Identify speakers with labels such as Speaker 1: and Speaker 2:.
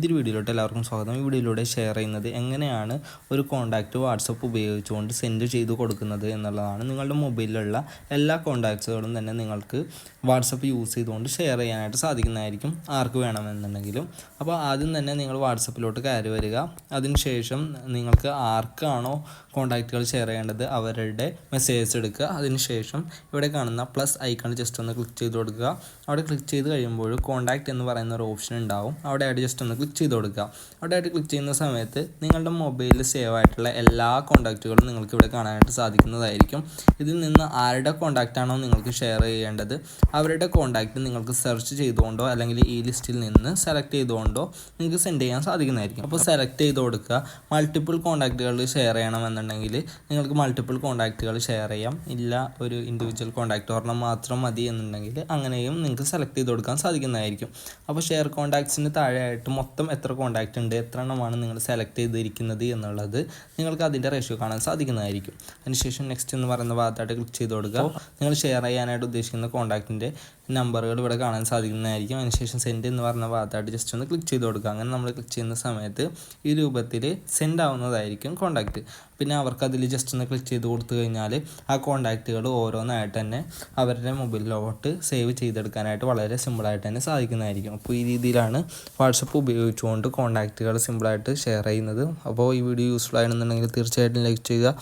Speaker 1: ഇതൊരു വീഡിയോയിലോട്ട് എല്ലാവർക്കും സ്വാഗതം. ഈ വീഡിയോയിലൂടെ ഷെയർ ചെയ്യുന്നത് എങ്ങനെയാണ് ഒരു കോൺടാക്റ്റ് വാട്സപ്പ് ഉപയോഗിച്ചുകൊണ്ട് സെൻഡ് ചെയ്ത് കൊടുക്കുന്നത് എന്നുള്ളതാണ്. നിങ്ങളുടെ മൊബൈലിലുള്ള എല്ലാ കോൺടാക്ട്സുകളും തന്നെ നിങ്ങൾക്ക് വാട്സപ്പ് യൂസ് ചെയ്തുകൊണ്ട് ഷെയർ ചെയ്യാനായിട്ട് സാധിക്കുന്നതായിരിക്കും, ആർക്ക് വേണമെന്നുണ്ടെങ്കിലും. അപ്പോൾ ആദ്യം തന്നെ നിങ്ങൾ വാട്സപ്പിലോട്ട് കയറി വരിക. അതിനുശേഷം നിങ്ങൾക്ക് ആർക്കാണോ കോൺടാക്റ്റുകൾ ഷെയർ ചെയ്യേണ്ടത് അവരുടെ മെസ്സേജസ് എടുക്കുക. അതിനുശേഷം ഇവിടെ കാണുന്ന പ്ലസ് ഐക്കൺ ജസ്റ്റ് ഒന്ന് ക്ലിക്ക് ചെയ്ത് കൊടുക്കുക. അവിടെ ക്ലിക്ക് ചെയ്ത് കഴിയുമ്പോൾ കോൺടാക്റ്റ് എന്ന് പറയുന്ന ഒരു ഓപ്ഷൻ ഉണ്ടാവും. അവിടെ ആയിട്ട് ജസ്റ്റ് ഒന്ന് ക്ലിക്ക് ചെയ്ത് കൊടുക്കുക. അവിടെ ആയിട്ട് ക്ലിക്ക് ചെയ്യുന്ന സമയത്ത് നിങ്ങളുടെ മൊബൈലിൽ സേവ് ആയിട്ടുള്ള എല്ലാ കോൺടാക്റ്റുകളും നിങ്ങൾക്ക് ഇവിടെ കാണാനായിട്ട് സാധിക്കുന്നതായിരിക്കും. ഇതിൽ നിന്ന് ആരുടെ കോൺടാക്റ്റ് ആണോ നിങ്ങൾക്ക് ഷെയർ ചെയ്യേണ്ടത് അവരുടെ കോൺടാക്റ്റ് നിങ്ങൾക്ക് സെർച്ച് ചെയ്തുകൊണ്ടോ അല്ലെങ്കിൽ ഈ ലിസ്റ്റിൽ നിന്ന് സെലക്ട് ചെയ്തുകൊണ്ടോ നിങ്ങൾക്ക് സെൻഡ് ചെയ്യാൻ സാധിക്കുന്നതായിരിക്കും. അപ്പോൾ സെലക്ട് ചെയ്ത് കൊടുക്കുക. മൾട്ടിപ്പിൾ കോൺടാക്റ്റുകൾ ഷെയർ ചെയ്യണമെന്നുണ്ടെങ്കിൽ നിങ്ങൾക്ക് മൾട്ടിപ്പിൾ കോൺടാക്റ്റുകൾ ഷെയർ ചെയ്യാം. ഇല്ല ഒരു ഇൻഡിവിജ്വൽ കോൺടാക്റ്റ് ഒരെണ്ണം മാത്രം മതി എന്നുണ്ടെങ്കിൽ അങ്ങനെയും നിങ്ങൾക്ക് സെലക്ട് ചെയ്ത് കൊടുക്കാൻ സാധിക്കുന്നതായിരിക്കും. അപ്പോൾ ഷെയർ കോൺടാക്ട്സിന് താഴെയായിട്ട് മൊത്തം എത്ര കോൺടാക്റ്റ് ഉണ്ട്, എത്ര എണ്ണമാണ് നിങ്ങൾ സെലക്ട് ചെയ്തിരിക്കുന്നത് എന്നുള്ളത് നിങ്ങൾക്ക് അതിൻ്റെ റേഷ്യോ കാണാൻ സാധിക്കുന്നതായിരിക്കും. അതിനുശേഷം നെക്സ്റ്റ് എന്ന് പറയുന്ന ഭാഗത്തായിട്ട് ക്ലിക്ക് ചെയ്ത് കൊടുക്കുക. നിങ്ങൾ ഷെയർ ചെയ്യാനായിട്ട് ഉദ്ദേശിക്കുന്ന കോൺടാക്റ്റിൻ്റെ നമ്പറുകൾ ഇവിടെ കാണാൻ സാധിക്കുന്നതായിരിക്കും. അതിനുശേഷം സെൻഡ് എന്ന് പറഞ്ഞ ഭാഗത്തായിട്ട് ജസ്റ്റ് ഒന്ന് ക്ലിക്ക് ചെയ്ത് കൊടുക്കുക. അങ്ങനെ നമ്മൾ ക്ലിക്ക് ചെയ്യുന്ന സമയത്ത് ഈ രൂപത്തിൽ സെൻഡ് ആവുന്നതായിരിക്കും കോൺടാക്റ്റ്. പിന്നെ അവർക്ക് അതിൽ ജസ്റ്റ് ഒന്ന് ക്ലിക്ക് ചെയ്ത് കൊടുത്തു കഴിഞ്ഞാൽ ആ കോൺടാക്റ്റുകൾ ഓരോന്നായിട്ട് തന്നെ അവരുടെ മൊബൈലിലോട്ട് സേവ് ചെയ്തെടുക്കാനായിട്ട് വളരെ സിമ്പിളായിട്ട് തന്നെ സാധിക്കുന്നതായിരിക്കും. അപ്പോൾ ഈ രീതിയിലാണ് വാട്സപ്പ് ഉപയോഗിച്ചുകൊണ്ട് കോൺടാക്റ്റുകൾ സിമ്പിളായിട്ട് ഷെയർ ചെയ്യുന്നത്. അപ്പോൾ ഈ വീഡിയോ യൂസ്ഫുൾ ആണെന്നുണ്ടെങ്കിൽ തീർച്ചയായിട്ടും ലൈക്ക് ചെയ്യുക.